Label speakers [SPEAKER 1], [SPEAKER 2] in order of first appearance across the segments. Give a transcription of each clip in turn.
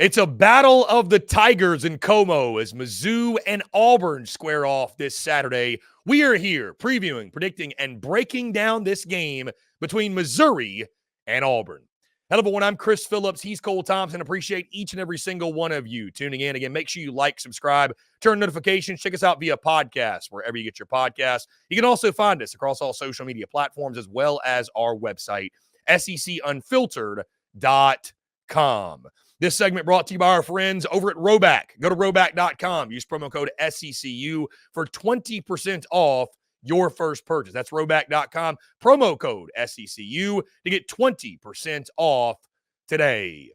[SPEAKER 1] It's a battle of the Tigers in Como as Mizzou and Auburn square off this Saturday. We are here previewing, predicting, and breaking down this game between Missouri and Auburn. Hello, everyone. I'm Chris Phillips. He's Cole Thompson. Appreciate each and every single one of you tuning in. Again, make sure you like, subscribe, turn notifications. Check us out via podcast, wherever you get your podcasts. You can also find us across all social media platforms as well as our website, SECUnfiltered.com. This segment brought to you by our friends over at RHOBACK. Go to RHOBACK.com. Use promo code SECU for 20% off your first purchase. That's RHOBACK.com. Promo code SECU to get 20% off today.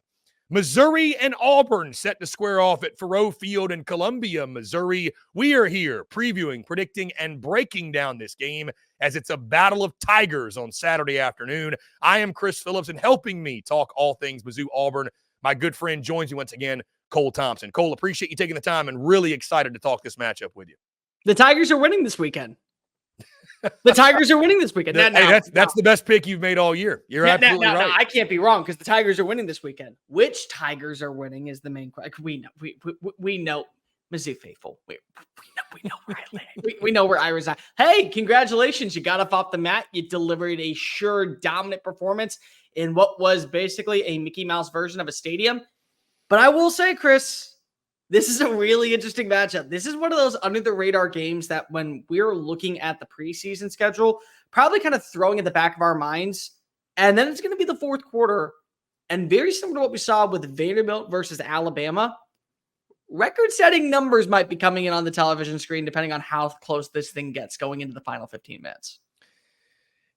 [SPEAKER 1] Missouri and Auburn set to square off at Faurot Field in Columbia, Missouri. We are here previewing, predicting, and breaking down this game as it's a battle of Tigers on Saturday afternoon. I am Chris Phillips, and helping me talk all things Mizzou Auburn, my good friend joins you once again, Cole Thompson. Cole, appreciate you taking the time and really excited to talk this matchup with you.
[SPEAKER 2] The Tigers are winning this weekend. The Tigers are winning this weekend.
[SPEAKER 1] That's the best pick you've made all year. You're absolutely right.
[SPEAKER 2] No, I can't be wrong because the Tigers are winning this weekend. Which Tigers are winning is the main question. We know Mizzou faithful. We know where I live. We know where I reside. Hey, congratulations. You got off the mat. You delivered a sure dominant performance in what was basically a Mickey Mouse version of a stadium. But I will say, Chris, this is a really interesting matchup. This is one of those under the radar games that when we're looking at the preseason schedule, probably kind of throwing at the back of our minds. And then it's going to be the fourth quarter. And very similar to what we saw with Vanderbilt versus Alabama, record-setting numbers might be coming in on the television screen depending on how close this thing gets going into the final 15 minutes.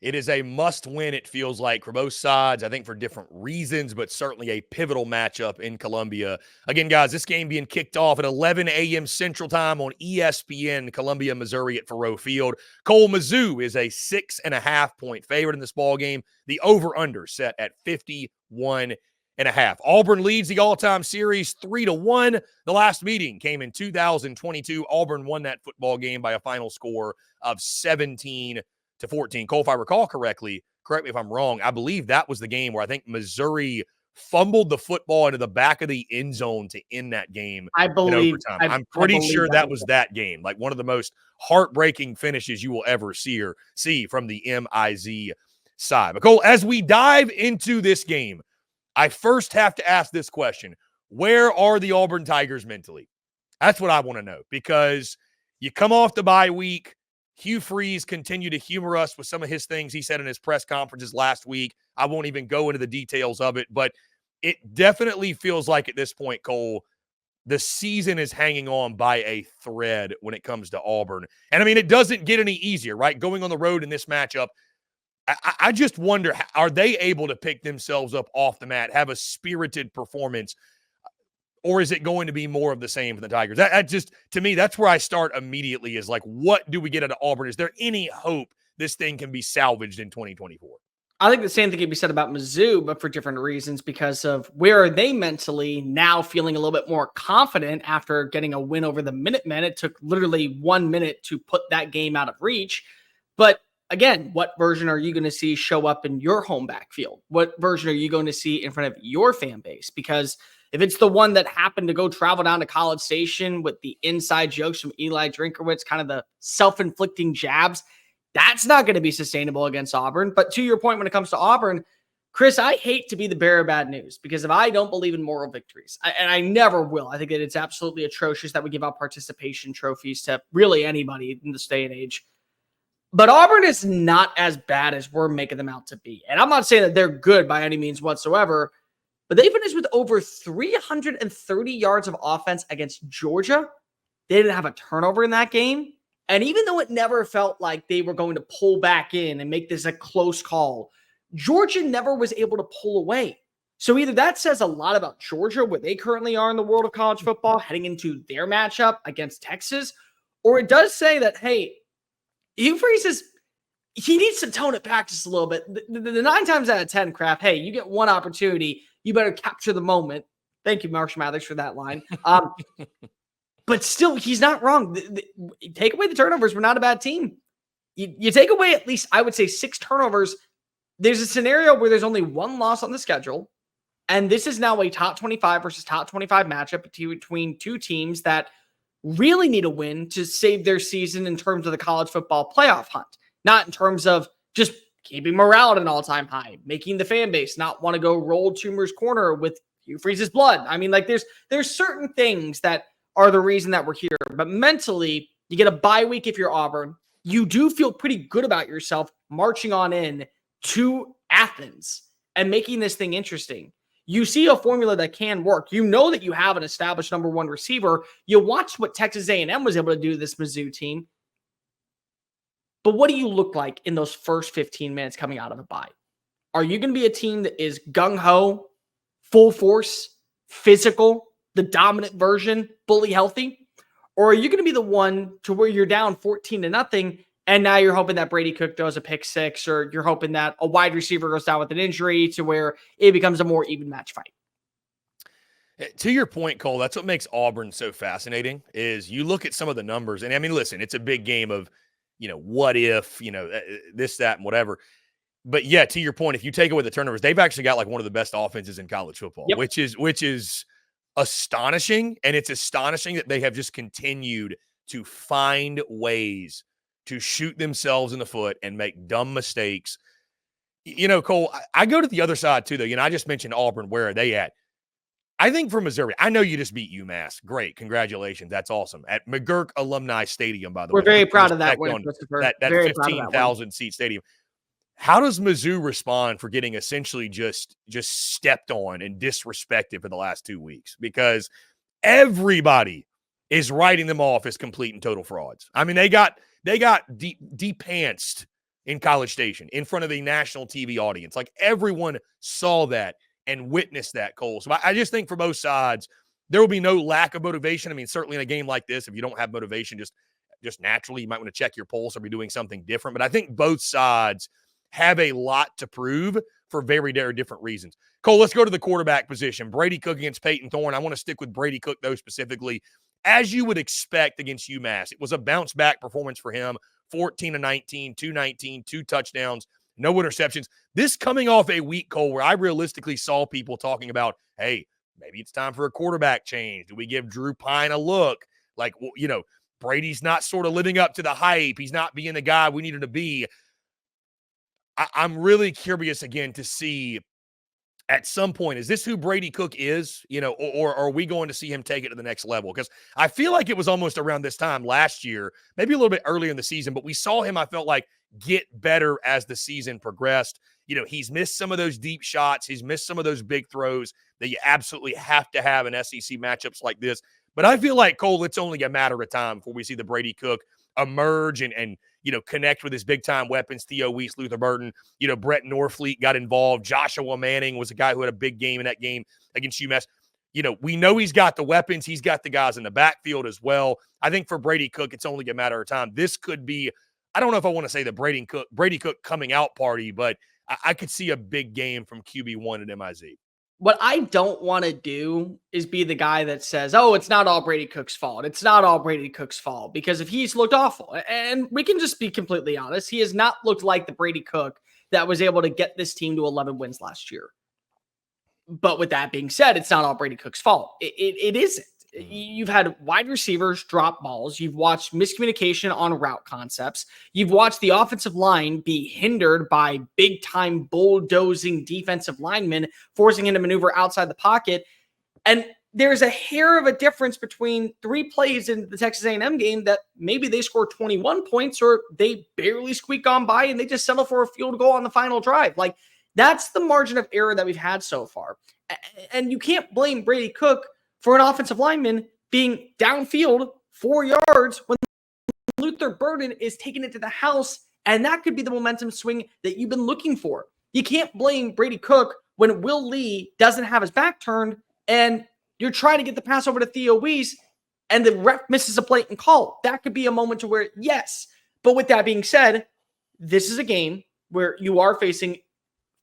[SPEAKER 1] It is a must-win, it feels like, for both sides, I think for different reasons, but certainly a pivotal matchup in Columbia. Again, guys, this game being kicked off at 11 a.m. Central Time on ESPN, Columbia, Missouri at Faurot Field. Cole, Mizzou is a 6.5-point favorite in this ballgame. The over-under set at 51.5. Auburn leads the all-time series 3-1. The last meeting came in 2022. Auburn won that football game by a final score of 17-14. Cole, if I recall correctly, correct me if I'm wrong, I believe that was the game where I think Missouri fumbled the football into the back of the end zone to end that game.
[SPEAKER 2] I believe.
[SPEAKER 1] I'm pretty sure that was that game. Like one of the most heartbreaking finishes you will ever see from the MIZ side. But Cole, as we dive into this game, I first have to ask this question. Where are the Auburn Tigers mentally? That's what I want to know, because you come off the bye week. Hugh Freeze continued to humor us with some of his things he said in his press conferences last week. I won't even go into the details of it, but it definitely feels like at this point, Cole, the season is hanging on by a thread when it comes to Auburn. And I mean, it doesn't get any easier, right? Going on the road in this matchup, I just wonder, are they able to pick themselves up off the mat, have a spirited performance, or is it going to be more of the same for the Tigers? That just, to me, that's where I start immediately is like, what do we get out of Auburn? Is there any hope this thing can be salvaged in 2024?
[SPEAKER 2] I think the same thing can be said about Mizzou, but for different reasons because of where are they mentally now feeling a little bit more confident after getting a win over the Minutemen. It took literally 1 minute to put that game out of reach. But again, what version are you going to see show up in your home backfield? What version are you going to see in front of your fan base? Because if it's the one that happened to go travel down to College Station with the inside jokes from Eli Drinkwitz, kind of the self-inflicting jabs, that's not going to be sustainable against Auburn. But to your point, when it comes to Auburn, Chris, I hate to be the bearer of bad news because if I don't believe in moral victories, and I never will, I think that it's absolutely atrocious that we give out participation trophies to really anybody in this day and age. But Auburn is not as bad as we're making them out to be. And I'm not saying that they're good by any means whatsoever, but they finished with over 330 yards of offense against Georgia. They didn't have a turnover in that game. And even though it never felt like they were going to pull back in and make this a close call, Georgia never was able to pull away. So either that says a lot about Georgia, where they currently are in the world of college football, heading into their matchup against Texas, or it does say that, hey, Hugh Freeze is, he needs to tone it back just a little bit. The 9 times out of 10, Kraft, hey, you get one opportunity, you better capture the moment. Thank you, Marshall Mathers, for that line. But still, he's not wrong. Take away the turnovers. We're not a bad team. You take away at least, I would say, 6 turnovers. There's a scenario where there's only 1 loss on the schedule. And this is now a top 25 versus top 25 matchup between two teams that really need a win to save their season in terms of the college football playoff hunt, not in terms of just keeping morale at an all-time high, making the fan base not want to go roll Toomer's corner with Hugh Freeze's blood. I mean, like there's certain things that are the reason that we're here. But mentally, you get a bye week if you're Auburn. You do feel pretty good about yourself marching on in to Athens and making this thing interesting. You see a formula that can work. You know that you have an established number one receiver. You watched what Texas A&M was able to do to this Mizzou team. But what do you look like in those first 15 minutes coming out of the bye? Are you going to be a team that is gung-ho, full force, physical, the dominant version, fully healthy? Or are you going to be the one to where you're down 14-0 and now you're hoping that Brady Cook throws a pick six, or you're hoping that a wide receiver goes down with an injury to where it becomes a more even match fight?
[SPEAKER 1] To your point, Cole, that's what makes Auburn so fascinating is you look at some of the numbers. And I mean, listen, it's a big game of, what if, this, that, and whatever. But yeah, to your point, if you take away the turnovers, they've actually got like one of the best offenses in college football,
[SPEAKER 2] yep.
[SPEAKER 1] which is astonishing. And it's astonishing that they have just continued to find ways to shoot themselves in the foot and make dumb mistakes. Cole, I go to the other side too, though. I just mentioned Auburn. Where are they at? I think for Missouri, I know you just beat UMass. Great. Congratulations. That's awesome. At McGurk Alumni Stadium, by the way.
[SPEAKER 2] We're very proud of that win,
[SPEAKER 1] That 15,000 seat stadium. How does Mizzou respond for getting essentially just stepped on and disrespected for the last 2 weeks? Because everybody is writing them off as complete and total frauds. I mean, they got de-pantsed in College Station in front of a national TV audience. Like, everyone saw that and witnessed that, Cole. So I just think for both sides, there will be no lack of motivation. I mean, certainly in a game like this, if you don't have motivation, just naturally, you might want to check your pulse or be doing something different. But I think both sides have a lot to prove for very, very different reasons. Cole, let's go to the quarterback position. Brady Cook against Peyton Thorne. I want to stick with Brady Cook, though, specifically. As you would expect against UMass, it was a bounce-back performance for him. 14-19, 219, 2 touchdowns, no interceptions. This coming off a week, Cole, where I realistically saw people talking about, hey, maybe it's time for a quarterback change. Do we give Drew Pine a look? Like, Brady's not sort of living up to the hype. He's not being the guy we needed to be. I'm really curious again to see at some point, is this who Brady Cook is, or are we going to see him take it to the next level? Because I feel like it was almost around this time last year, maybe a little bit earlier in the season, but we saw him, I felt like, get better as the season progressed. He's missed some of those deep shots. He's missed some of those big throws that you absolutely have to have in SEC matchups like this. But I feel like, Cole, it's only a matter of time before we see the Brady Cook emerge and connect with his big-time weapons, Theo Weiss, Luther Burton. Brett Norfleet got involved. Joshua Manning was a guy who had a big game in that game against UMass. We know he's got the weapons. He's got the guys in the backfield as well. I think for Brady Cook, it's only a matter of time. This could be, I don't know if I want to say the Brady Cook coming out party, but I could see a big game from QB1 at MIZ.
[SPEAKER 2] What I don't want to do is be the guy that says, oh, it's not all Brady Cook's fault. It's not all Brady Cook's fault, because if he's looked awful, and we can just be completely honest, he has not looked like the Brady Cook that was able to get this team to 11 wins last year. But with that being said, it's not all Brady Cook's fault. It isn't. You've had wide receivers drop balls. You've watched miscommunication on route concepts. You've watched the offensive line be hindered by big-time bulldozing defensive linemen, forcing him to maneuver outside the pocket. And there's a hair of a difference between 3 plays in the Texas A&M game that maybe they score 21 points or they barely squeak on by and they just settle for a field goal on the final drive. Like, that's the margin of error that we've had so far. And you can't blame Brady Cook for an offensive lineman being downfield 4 yards when Luther Burden is taking it to the house, and that could be the momentum swing that you've been looking for. You can't blame Brady Cook when Will Lee doesn't have his back turned, and you're trying to get the pass over to Theo Weiss, and the ref misses a blatant call. That could be a moment to where, yes. But with that being said, this is a game where you are facing,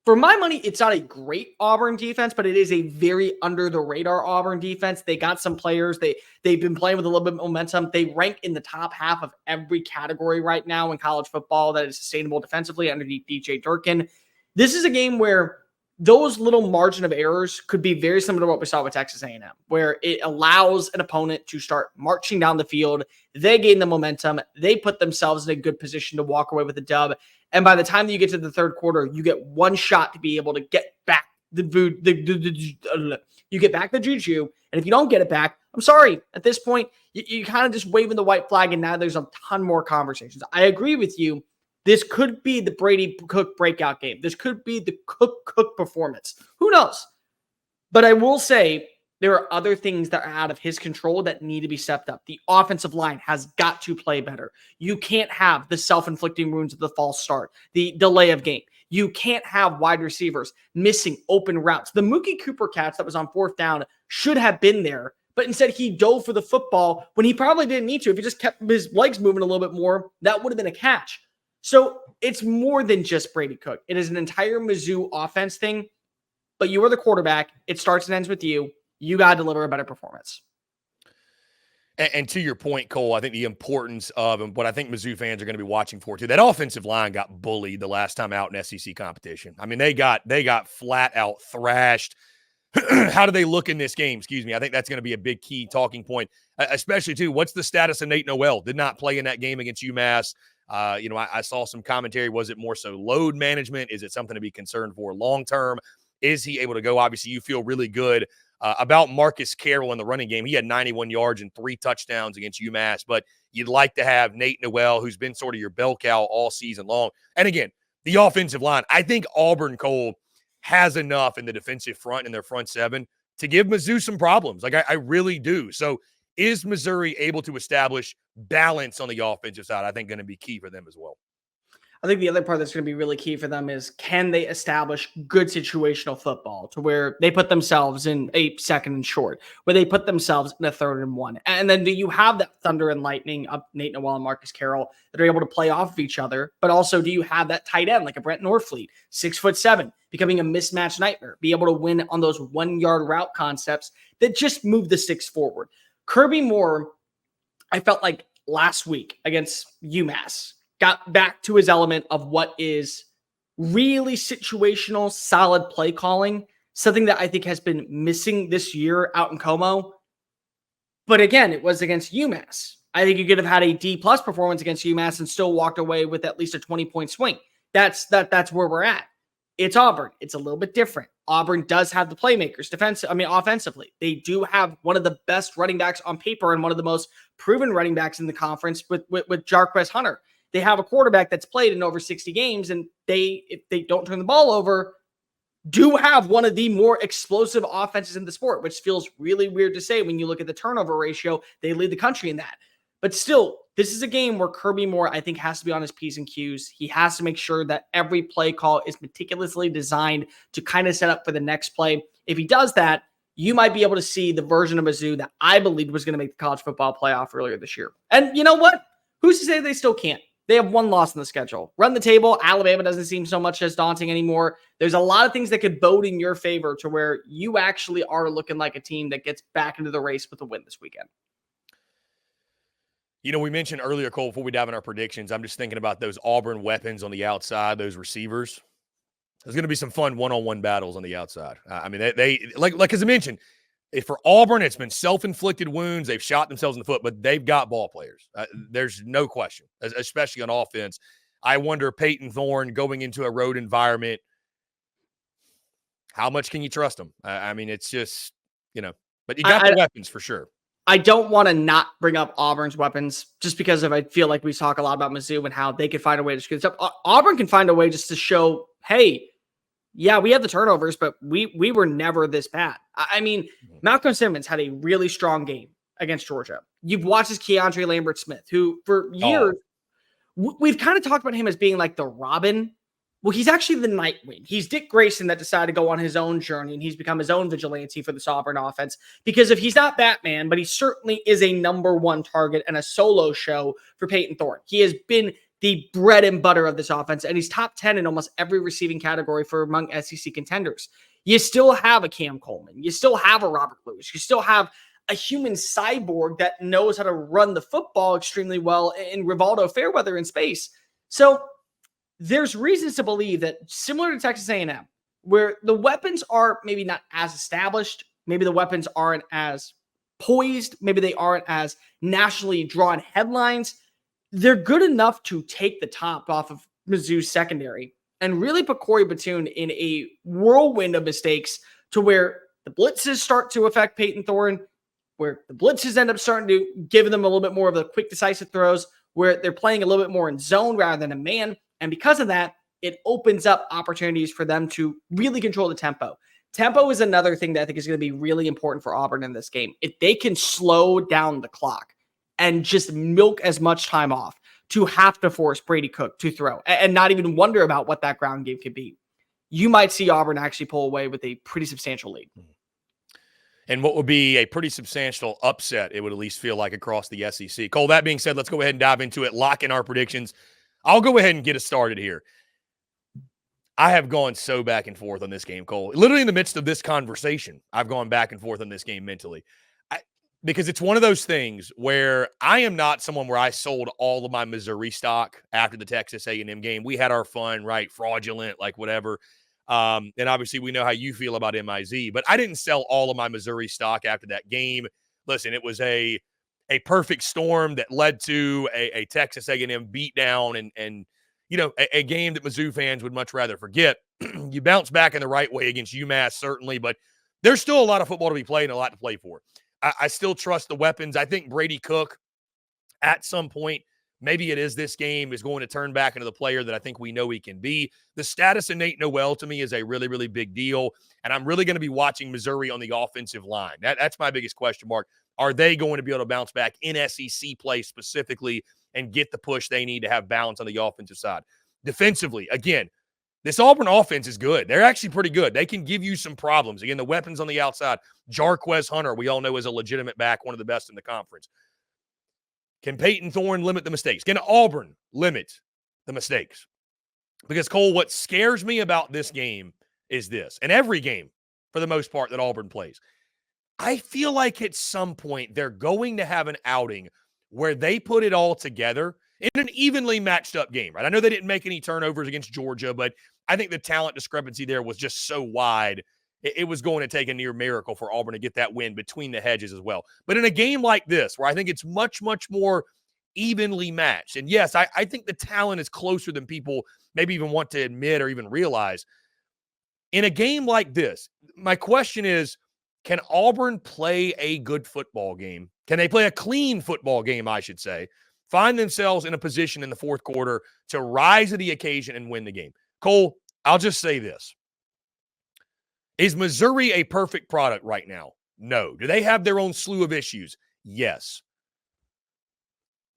[SPEAKER 2] for my money, it's not a great Auburn defense, but it is a very under-the-radar Auburn defense. They got some players. They've been playing with a little bit of momentum. They rank in the top half of every category right now in college football that is sustainable defensively underneath DJ Durkin. This is a game where those little margin of errors could be very similar to what we saw with Texas A&M, where it allows an opponent to start marching down the field. They gain the momentum. They put themselves in a good position to walk away with a dub. And by the time that you get to the third quarter, you get one shot to be able to get back you get back the juju. And if you don't get it back, I'm sorry. At this point, you kind of just waving the white flag, and now there's a ton more conversations. I agree with you. This could be the Brady Cook breakout game. This could be the Cook performance. Who knows? But I will say there are other things that are out of his control that need to be stepped up. The offensive line has got to play better. You can't have the self-inflicting wounds of the false start, the delay of game. You can't have wide receivers missing open routes. The Mookie Cooper catch that was on fourth down should have been there, but instead he dove for the football when he probably didn't need to. If he just kept his legs moving a little bit more, that would have been a catch. So it's more than just Brady Cook. It is an entire Mizzou offense thing, but you are the quarterback. It starts and ends with you. You got to deliver a better performance.
[SPEAKER 1] And to your point, Cole, I think the importance of, and what I think Mizzou fans are going to be watching for too, that offensive line got bullied the last time out in SEC competition. I mean, they got flat out thrashed. How do they look in this game? Excuse me. I think that's going to be a big key talking point, especially too. What's the status of Nate Noel? Did not play in that game against UMass. I saw some commentary. Was it more so load management? Is it something to be concerned for long-term? Is he able to go? Obviously, you feel really good about Marcus Carroll in the running game. He had 91 yards and 3 touchdowns against UMass, but you'd like to have Nate Noel, who's been sort of your bell cow all season long. And again, the offensive line, I think Auburn, Cole, has enough in the defensive front and their front seven to give Mizzou some problems. Like, I really do. So is Missouri able to establish balance on the offensive side? I think going to be key for them as well.
[SPEAKER 2] I think the other part that's going to be really key for them is, can they establish good situational football to where they put themselves in a second and short, where they put themselves in a 3rd and 1? And then do you have that thunder and lightning of Nate Noel and Marcus Carroll that are able to play off of each other? But also, do you have that tight end like a Brent Norfleet, 6'7", becoming a mismatch nightmare, be able to win on those 1-yard route concepts that just move the sticks forward? Kirby Moore, I felt like last week against UMass, got back to his element of what is really situational, solid play calling, something that I think has been missing this year out in Como. But again, it was against UMass. I think you could have had a D+ performance against UMass and still walked away with at least a 20-point swing. That's where we're at. It's Auburn. It's a little bit different. Auburn does have the playmakers offensively. They do have one of the best running backs on paper and one of the most proven running backs in the conference with Jarquez Hunter. They have a quarterback that's played in over 60 games, and if they don't turn the ball over, do have one of the more explosive offenses in the sport, which feels really weird to say when you look at the turnover ratio. They lead the country in that. But still, this is a game where Kirby Moore, I think, has to be on his P's and Q's. He has to make sure that every play call is meticulously designed to kind of set up for the next play. If he does that, you might be able to see the version of Mizzou that I believed was going to make the college football playoff earlier this year. And you know what? Who's to say they still can't? They have 1 loss in the schedule. Run the table. Alabama doesn't seem so much as daunting anymore. There's a lot of things that could bode in your favor to where you actually are looking like a team that gets back into the race with a win this weekend.
[SPEAKER 1] You know, we mentioned earlier, Cole, before we dive in our predictions, I'm just thinking about those Auburn weapons on the outside, those receivers. There's going to be some fun one-on-one battles on the outside. I mean, they like as I mentioned, for Auburn, it's been self-inflicted wounds. They've shot themselves in the foot, but they've got ball players. There's no question, especially on offense. I wonder, Peyton Thorne going into a road environment, how much can you trust them? I mean, it's just, but you got the weapons for sure.
[SPEAKER 2] I don't want to not bring up Auburn's weapons just because I feel like we talk a lot about Mizzou and how they could find a way to screw this up. Auburn can find a way just to show, hey, yeah, we have the turnovers, but we were never this bad. I mean, Malcolm Simmons had a really strong game against Georgia. You've watched this Keandre Lambert-Smith, who for years, we've kind of talked about him as being like the Robin. Well, he's actually the Nightwing. He's Dick Grayson that decided to go on his own journey, and he's become his own vigilante for this Auburn offense. Because if he's not Batman, but he certainly is a number 1 target and a solo show for Peyton Thorne. He has been the bread and butter of this offense, and he's top 10 in almost every receiving category for among SEC contenders. You still have a Cam Coleman. You still have a Robert Lewis. You still have a human cyborg that knows how to run the football extremely well in Rivaldo Fairweather in space. So there's reasons to believe that, similar to Texas A&M, where the weapons are maybe not as established. Maybe the weapons aren't as poised. Maybe they aren't as nationally drawn headlines. They're good enough to take the top off of Mizzou's secondary and really put Corey Batoon in a whirlwind of mistakes to where the blitzes start to affect Peyton Thorne, where the blitzes end up starting to give them a little bit more of the quick, decisive throws, where they're playing a little bit more in zone rather than a man. And because of that, it opens up opportunities for them to really control the tempo. Tempo is another thing that I think is going to be really important for Auburn in this game. If they can slow down the clock and just milk as much time off to have to force Brady Cook to throw and not even wonder about what that ground game could be, you might see Auburn actually pull away with a pretty substantial lead.
[SPEAKER 1] And what would be a pretty substantial upset, it would at least feel like, across the SEC. Cole, that being said, let's go ahead and dive into it, lock in our predictions. I'll go ahead and get us started here. I have gone so back and forth on this game, Cole. Literally in the midst of this conversation, I've gone back and forth on this game mentally. Because it's one of those things where I am not someone where I sold all of my Missouri stock after the Texas A&M game. We had our fun, right? Fraudulent, like whatever. And obviously we know how you feel about MIZ, but I didn't sell all of my Missouri stock after that game. Listen, it was a perfect storm that led to a Texas A&M beatdown and you know, a game that Mizzou fans would much rather forget. You bounce back in the right way against UMass, certainly, but there's still a lot of football to be played and a lot to play for. I still trust the weapons. I think Brady Cook, at some point, maybe it is this game, is going to turn back into the player that I think we know he can be. The status of Nate Noel, to me, is a really, really big deal, and I'm really going to be watching Missouri on the offensive line. That's my biggest question mark. Are they going to be able to bounce back in SEC play specifically and get the push they need to have balance on the offensive side? Defensively, again, this Auburn offense is good. They're actually pretty good. They can give you some problems. Again, the weapons on the outside. Jarquez Hunter, we all know, is a legitimate back, one of the best in the conference. Can Peyton Thorne limit the mistakes? Can Auburn limit the mistakes? Because, Cole, what scares me about this game is this, and every game, for the most part, that Auburn plays. I feel like at some point they're going to have an outing where they put it all together in an evenly matched up game, right? I know they didn't make any turnovers against Georgia, but I think the talent discrepancy there was just so wide. It was going to take a near miracle for Auburn to get that win between the hedges as well. But in a game like this, where I think it's much, much more evenly matched, and yes, I think the talent is closer than people maybe even want to admit or even realize. In a game like this, my question is, can Auburn play a good football game? Can they play a clean football game, I should say? Find themselves in a position in the fourth quarter to rise to the occasion and win the game. Cole, I'll just say this. Is Missouri a perfect product right now? No. Do they have their own slew of issues? Yes.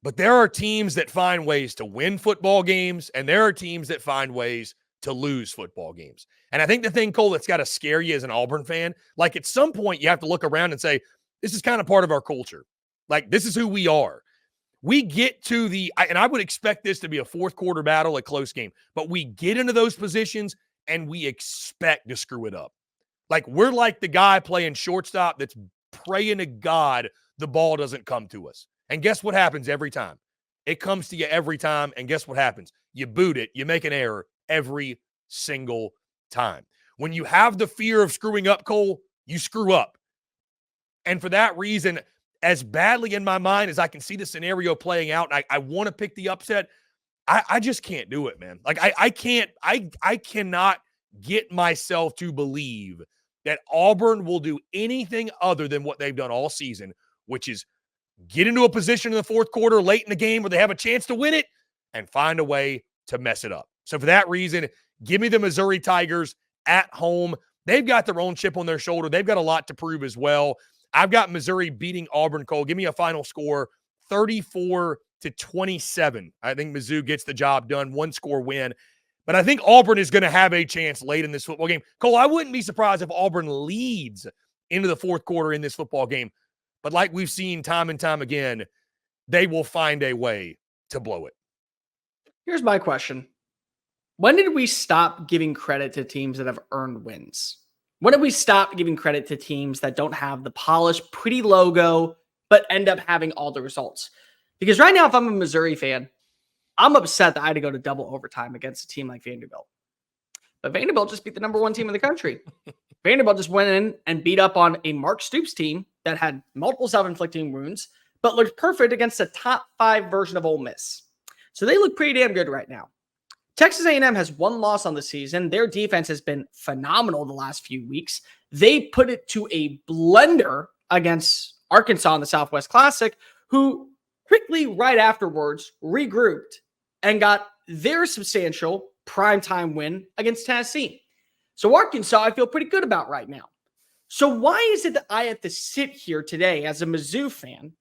[SPEAKER 1] But there are teams that find ways to win football games, and there are teams that find ways to lose football games. And I think the thing, Cole, that's got to scare you as an Auburn fan, like at some point you have to look around and say, this is kind of part of our culture. Like, this is who we are. We get to and I would expect this to be a fourth quarter battle, a close game, but we get into those positions and we expect to screw it up. Like, we're like the guy playing shortstop that's praying to God the ball doesn't come to us. And guess what happens every time? It comes to you every time, and guess what happens? You boot it, you make an error every single time. When you have the fear of screwing up, Cole, you screw up. And for that reason, as badly in my mind as I can see the scenario playing out, and I want to pick the upset, I just can't do it, man. Like, I cannot get myself to believe that Auburn will do anything other than what they've done all season, which is get into a position in the fourth quarter late in the game where they have a chance to win it and find a way to mess it up. So for that reason, give me the Missouri Tigers at home. They've got their own chip on their shoulder. They've got a lot to prove as well. I've got Missouri beating Auburn, Cole. Give me a final score, 34-27. I think Mizzou gets the job done, one-score win. But I think Auburn is going to have a chance late in this football game. Cole, I wouldn't be surprised if Auburn leads into the fourth quarter in this football game. But like we've seen time and time again, they will find a way to blow it.
[SPEAKER 2] Here's my question. When did we stop giving credit to teams that have earned wins? When did we stop giving credit to teams that don't have the polished, pretty logo, but end up having all the results? Because right now, if I'm a Missouri fan, I'm upset that I had to go to double overtime against a team like Vanderbilt. But Vanderbilt just beat the number 1 team in the country. Vanderbilt just went in and beat up on a Mark Stoops team that had multiple self-inflicting wounds, but looked perfect against a top 5 version of Ole Miss. So they look pretty damn good right now. Texas A&M has 1 loss on the season. Their defense has been phenomenal the last few weeks. They put it to a blender against Arkansas in the Southwest Classic, who quickly right afterwards regrouped and got their substantial primetime win against Tennessee. So Arkansas, I feel pretty good about right now. So why is it that I have to sit here today as a Mizzou fan?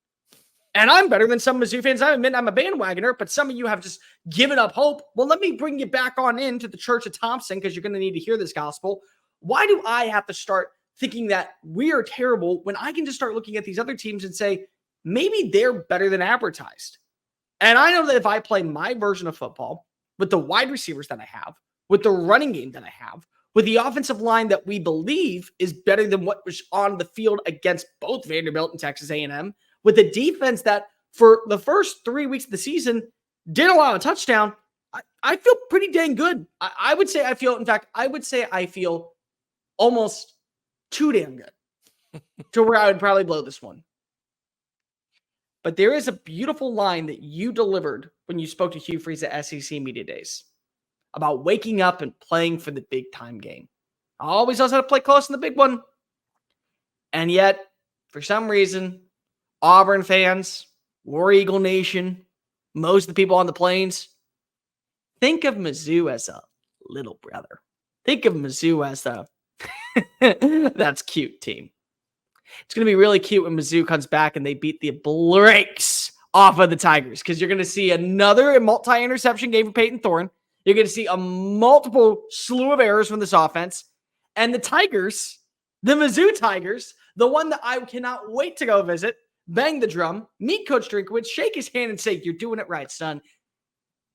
[SPEAKER 2] And I'm better than some Mizzou fans. I admit I'm a bandwagoner, but some of you have just given up hope. Well, let me bring you back on into the Church of Thompson, because you're going to need to hear this gospel. Why do I have to start thinking that we are terrible when I can just start looking at these other teams and say, maybe they're better than advertised? And I know that if I play my version of football with the wide receivers that I have, with the running game that I have, with the offensive line that we believe is better than what was on the field against both Vanderbilt and Texas A&M, with a defense that for the first 3 weeks of the season didn't allow a touchdown, I feel pretty dang good. I would say I feel almost too damn good to where I would probably blow this one. But there is a beautiful line that you delivered when you spoke to Hugh Freeze at SEC Media Days about waking up and playing for the big time game. Always knows how to play close in the big one. And yet, for some reason, Auburn fans, War Eagle Nation, most of the people on the plains, think of Mizzou as a little brother. Think of Mizzou as a that's cute team. It's going to be really cute when Mizzou comes back and they beat the brakes off of the Tigers, because you're going to see another multi-interception game for Peyton Thorne. You're going to see a multiple slew of errors from this offense. And the Tigers, the Mizzou Tigers, the one that I cannot wait to go visit, bang the drum, meet Coach Drinkwitz, shake his hand and say, you're doing it right, son.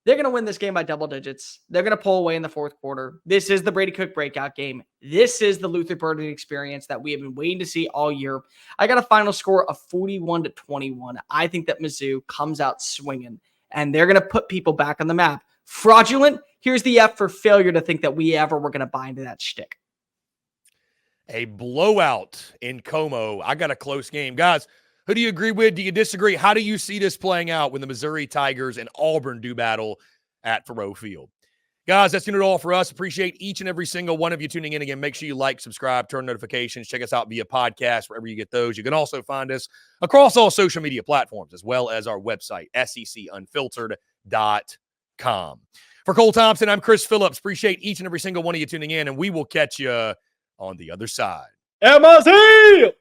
[SPEAKER 2] They're going to win this game by double digits. They're going to pull away in the fourth quarter. This is the Brady Cook breakout game. This is the Luther Burden experience that we have been waiting to see all year. I got a final score of 41-21. I think that Mizzou comes out swinging, and they're going to put people back on the map. Fraudulent? Here's the F for failure to think that we ever were going to buy into that shtick.
[SPEAKER 1] A blowout in Como. I got a close game. Guys, who do you agree with? Do you disagree? How do you see this playing out when the Missouri Tigers and Auburn do battle at Thoreau Field? Guys, that's going to do it all for us. Appreciate each and every single one of you tuning in. Again, make sure you like, subscribe, turn notifications. Check us out via podcast, wherever you get those. You can also find us across all social media platforms, as well as our website, secunfiltered.com. For Cole Thompson, I'm Chris Phillips. Appreciate each and every single one of you tuning in, and we will catch you on the other side.
[SPEAKER 2] MIC!